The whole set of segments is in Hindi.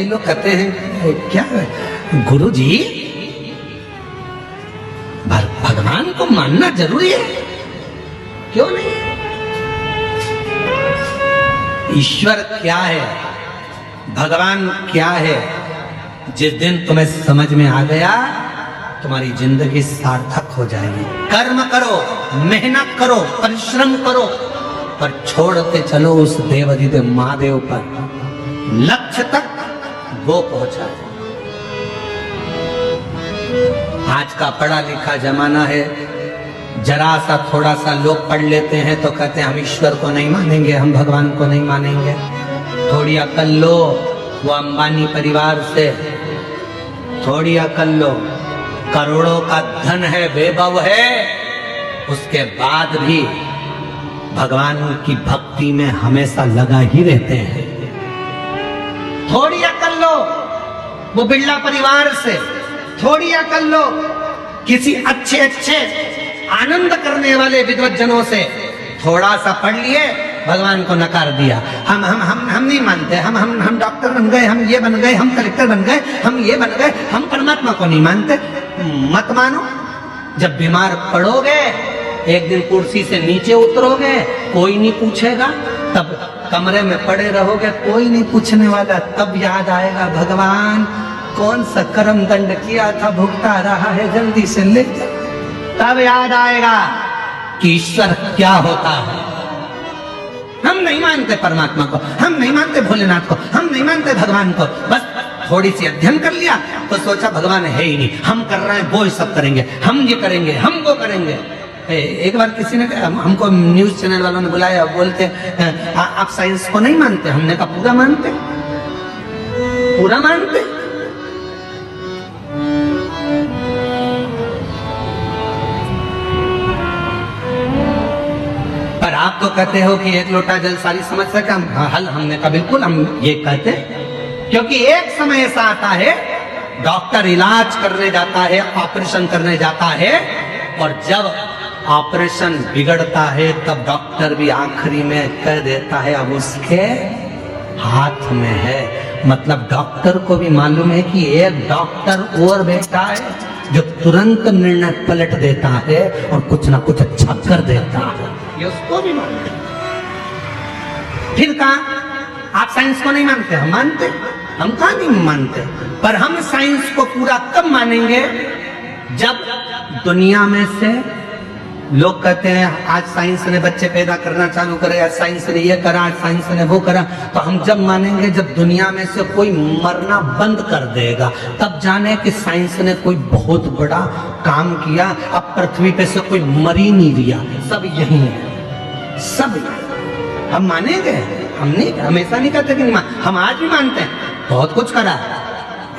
लोग कहते हैं क्या गुरु जी भगवान को मानना जरूरी है? क्यों नहीं? ईश्वर क्या है, भगवान क्या है, जिस दिन तुम्हें समझ में आ गया तुम्हारी जिंदगी सार्थक हो जाएगी। कर्म करो, मेहनत करो, परिश्रम करो, पर छोड़ते चलो उस देवाधिदेव महादेव पर, लक्ष्य तक वो पहुंचा। आज का पढ़ा लिखा जमाना है, जरा सा थोड़ा सा लोग पढ़ लेते हैं तो कहते हैं हम ईश्वर को नहीं मानेंगे, हम भगवान को नहीं मानेंगे। थोड़ी अकल लो, वो अंबानी परिवार से थोड़ी अकल लो, करोड़ों का धन है, वैभव है, उसके बाद भी भगवान की भक्ति में हमेशा लगा ही रहते हैं। थोड़ी अकल लो वो बिरला परिवार से, थोड़ी अकल लो किसी अच्छे अच्छे आनंद करने वाले विद्वज्जनों से। थोड़ा सा पढ़ लिए, भगवान को नकार दिया, हम नहीं मानते, हम डॉक्टर बन गए, हम ये बन गए, हम कलेक्टर बन गए, हम ये बन गए, हम परमात्मा को नहीं मानते। मत मानो। जब बीमार पड़ोगे, एक दिन कुर्सी से नीचे उतरोगे, कोई नहीं पूछेगा, तब कमरे में पड़े रहोगे, कोई नहीं पूछने वाला, तब याद आएगा भगवान कौन सा कर्म दंड किया था, भुगता रहा है, जल्दी से ले जा। तब याद आएगा कि ईश्वर क्या होता है। हम नहीं मानते परमात्मा को, हम नहीं मानते भोलेनाथ को, हम नहीं मानते भगवान को। बस थोड़ी सी अध्ययन कर लिया तो सोचा भगवान है ही नहीं, हम कर रहे हैं वो ही सब करेंगे, हम ये करेंगे, हम वो करेंगे। एक बार किसी ने हमको न्यूज चैनल वालों ने बुलाया, बोलते आप साइंस को नहीं मानते? हमने कहा पूरा मानते, पूरा मानते। पर आप तो कहते हो कि एक लोटा जल सारी समस्या का हल। हमने कहा बिल्कुल हम ये कहते, क्योंकि एक समय ऐसा आता है डॉक्टर इलाज करने जाता है, ऑपरेशन करने जाता है, और जब ऑपरेशन बिगड़ता है तब डॉक्टर भी आखिरी में कह देता है अब उसके हाथ में है। मतलब डॉक्टर को भी मालूम है कि एक डॉक्टर और बैठा है जो तुरंत निर्णय पलट देता है और कुछ ना कुछ अच्छा कर देता है, ये उसको भी मालूम है। फिर कहा आप साइंस को नहीं मानते? हम मानते। हम कहा नहीं मानते, पर हम साइंस को पूरा तब मानेंगे जब दुनिया में से लोग कहते हैं आज साइंस ने बच्चे पैदा करना चालू करे, आज साइंस ने ये करा, आज साइंस ने वो करा। तो हम जब मानेंगे जब दुनिया में से कोई मरना बंद कर देगा, तब जाने कि साइंस ने कोई बहुत बड़ा काम किया। अब पृथ्वी पे से कोई मर ही नहीं रिया, सब यही है, सब यही। हम मानेंगे, हम नहीं, हमेशा नहीं कहते कि नहीं, हम आज भी मानते हैं बहुत कुछ करा।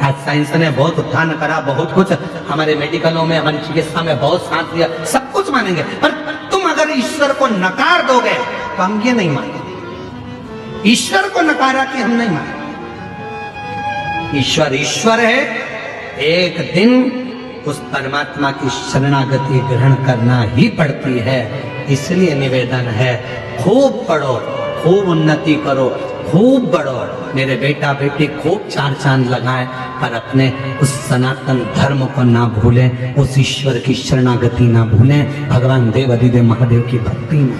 आज साइंस ने बहुत उत्थान करा, बहुत कुछ हमारे मेडिकलों में, हमारी चिकित्सा में बहुत साथ दिया, सब कुछ मानेंगे। पर तुम अगर ईश्वर को नकार दोगे तो हम ये नहीं मानेंगे। ईश्वर को नकारा कि हम नहीं मानेंगे। ईश्वर ईश्वर है, एक दिन उस परमात्मा की शरणागति ग्रहण करना ही पड़ती है। इसलिए निवेदन है खूब पढ़ो, खूब उन्नति करो, खूब बढ़ो। मेरे बेटा बेटी खूब चार चांद लगाएं, पर अपने उस सनातन धर्म को ना भूलें, उस ईश्वर की शरणागति ना भूलें, भगवान देव अधिदेव महादेव की भक्ति में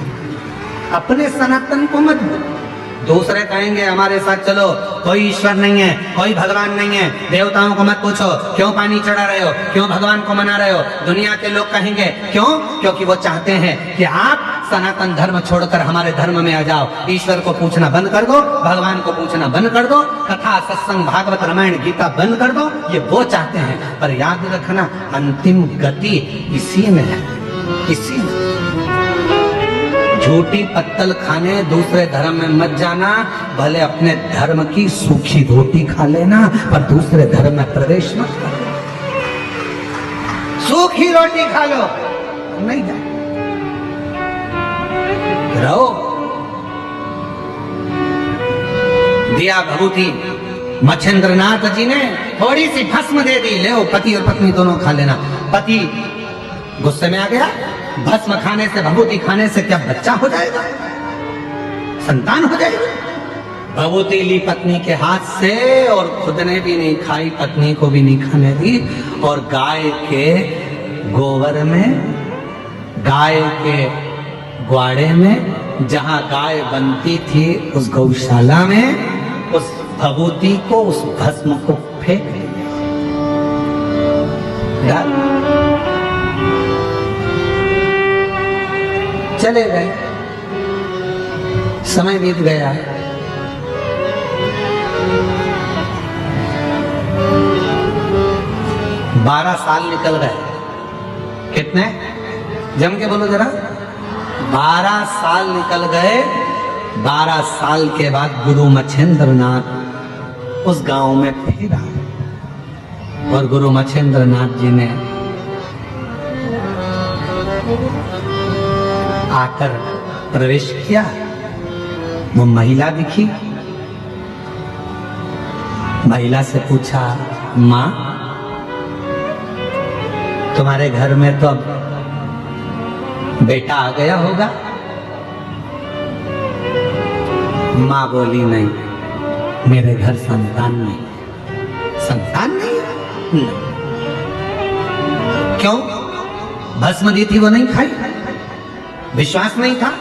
अपने सनातन को मत भूलें। दूसरे कहेंगे हमारे साथ चलो, कोई ईश्वर नहीं है, कोई भगवान नहीं है, देवताओं को मत पूछो, क्यों पानी चढ़ा रहे हो, क्यों भगवान को मना रहे हो। दुनिया के लोग कहेंगे क्यों? क्योंकि वो चाहते हैं कि आप सनातन धर्म छोड़कर हमारे धर्म में आ जाओ। ईश्वर को पूछना बंद कर दो, भगवान को पूछना बंद कर दो, कथा सत्संग भागवत रामायण गीता बंद कर दो, ये वो चाहते हैं। पर याद रखना अंतिम गति इसी में है, इसी में। झूठी पत्तल खाने दूसरे धर्म में मत जाना, भले अपने धर्म की सूखी रोटी खा लेना, पर दूसरे धर्म में प्रवेश मत करो। सूखी रोटी खा लो, नहीं जाए रहो। दिया भभूति मच्छेंद्रनाथ जी ने थोड़ी सी भस्म दे दी, ले पति और पत्नी दोनों खा लेना। पति गुस्से में आ गया, भस्म खाने से, भभूति खाने से क्या बच्चा हो जाएगा, संतान हो जाएगी? भभूति ली पत्नी के हाथ से और खुद ने भी नहीं खाई, पत्नी को भी नहीं खाने दी, और गाय के गोबर में, गाय के ग्वाड़े में, जहां गाय बनती थी उस गौशाला में उस भभूति को, उस भस्म को फेंक दिया। चले गए, समय बीत गया। बारह साल निकल गए। कितने? जम के बोलो जरा। 12 साल निकल गए। 12 साल के बाद गुरु मच्छिंद्रनाथ उस गांव में फिर आए, और गुरु मच्छिंद्रनाथ जी ने आकर प्रवेश किया। वो महिला दिखी, महिला से पूछा, माँ तुम्हारे घर में तो अब बेटा आ गया होगा? माँ बोली, नहीं, मेरे घर संतान नहीं। संतान नहीं? नहीं। क्यों? भस्म दी थी वो नहीं खाई, विश्वास नहीं था।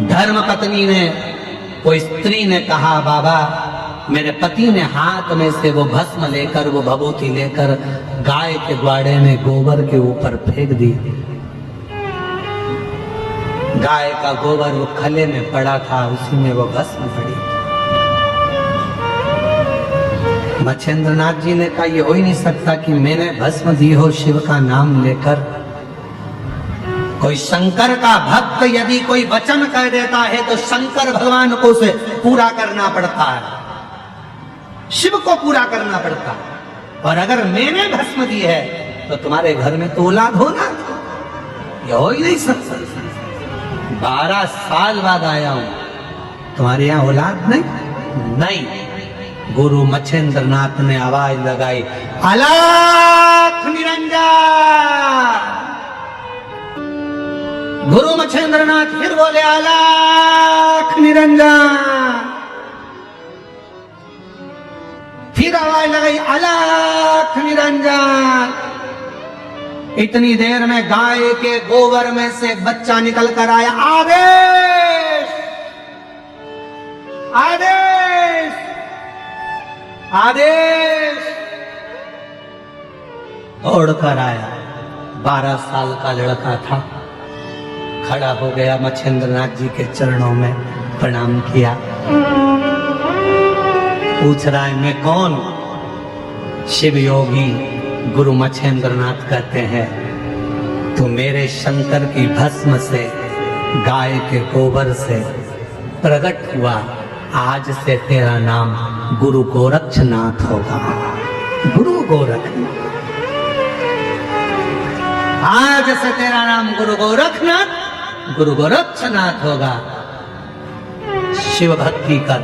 धर्म पत्नी ने, कोई स्त्री ने कहा, बाबा मेरे पति ने हाथ में से वो भस्म लेकर, वो भभूति लेकर गाय के ग्वाड़े में गोबर के ऊपर फेंक दी। गाय का गोबर वो खले में पड़ा था, उसी में वो भस्म पड़ी। मच्छिंद्रनाथ जी ने कहा, ये हो ही नहीं सकता कि मैंने भस्म दी हो शिव का नाम लेकर। कोई शंकर का भक्त यदि कोई वचन कह देता है तो शंकर भगवान को उसे पूरा करना पड़ता है, शिव को पूरा करना पड़ता है। और अगर मैंने भस्म दी है तो तुम्हारे घर में तो औलाद होना, ये हो ही नहीं सकता। 12 साल बाद आया हूं, तुम्हारे यहां औलाद नहीं? नहीं। गुरु मच्छिंद्रनाथ ने आवाज लगाई, अलख निरंजन। गुरु मच्छिंद्रनाथ फिर बोले, अलख निरंजन। फिर आवाज लगाई, अलख निरंजन। इतनी देर में गाय के गोबर में से एक बच्चा निकल कर आया। आदेश, आदेश, आदेश। दौड़कर आया। 12 साल का लड़का था, खड़ा हो गया, मच्छिंद्रनाथ जी के चरणों में प्रणाम किया। पूछ रहा है, मैं कौन? शिव योगी गुरु मच्छिंद्रनाथ कहते हैं, तू मेरे शंकर की भस्म से, गाय के गोबर से प्रकट हुआ। आज से तेरा नाम गुरु गोरक्षनाथ होगा। गुरु गोरखनाथ, आज से तेरा नाम गुरु गोरखनाथ, गुरु गोरक्षनाथ होगा। शिव भक्ति कर,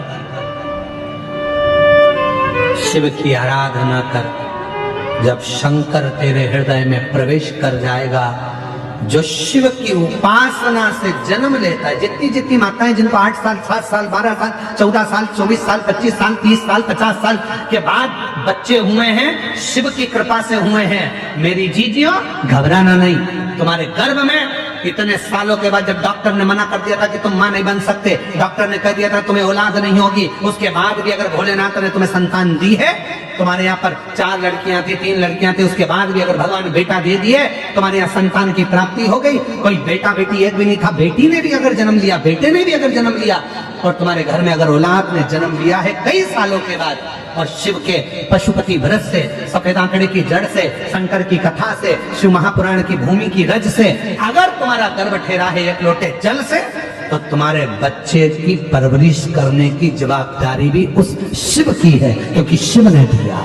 शिव की आराधना कर। जब शंकर तेरे हृदय में प्रवेश कर जाएगा, जो शिव की उपासना से जन्म लेता है, जितनी जितनी माताएं जिनको 8 साल, 7 साल, 12 साल, 14 साल, 24 साल, 25 साल, 30 साल, 50 साल के बाद बच्चे हुए हैं, शिव की कृपा से हुए हैं, मेरी जीजियों घबराना नहीं। तुम्हारे गर्भ में इतने सालों के बाद जब डॉक्टर ने मना कर दिया था कि तुम मां नहीं बन सकते, डॉक्टर ने कह दिया था तुम्हें औलाद नहीं होगी, उसके बाद भी अगर भोलेनाथ ने तुम्हें संतान दी है, तुम्हारे यहाँ पर 4 लड़कियां थी, 3 लड़कियां थी, उसके बाद भी अगर भगवान बेटा दे दिए, तुम्हारे यहाँ संतान की प्राप्ति हो गई। कोई बेटा बेटी एक भी नहीं था, बेटी ने भी अगर जन्म लिया, बेटे ने भी अगर जन्म लिया, और तुम्हारे घर में अगर औलाद ने जन्म लिया है कई सालों के बाद, और शिव के पशुपति व्रत से, सफेद आंकड़े की जड़ से, शंकर की कथा से, शिव महापुराण की भूमि की रज से अगर तुम्हारा गर्भ ठहरा है एक लोटे जल से, तो तुम्हारे बच्चे की परवरिश करने की जवाबदारी भी उस शिव की है, क्योंकि शिव ने दिया।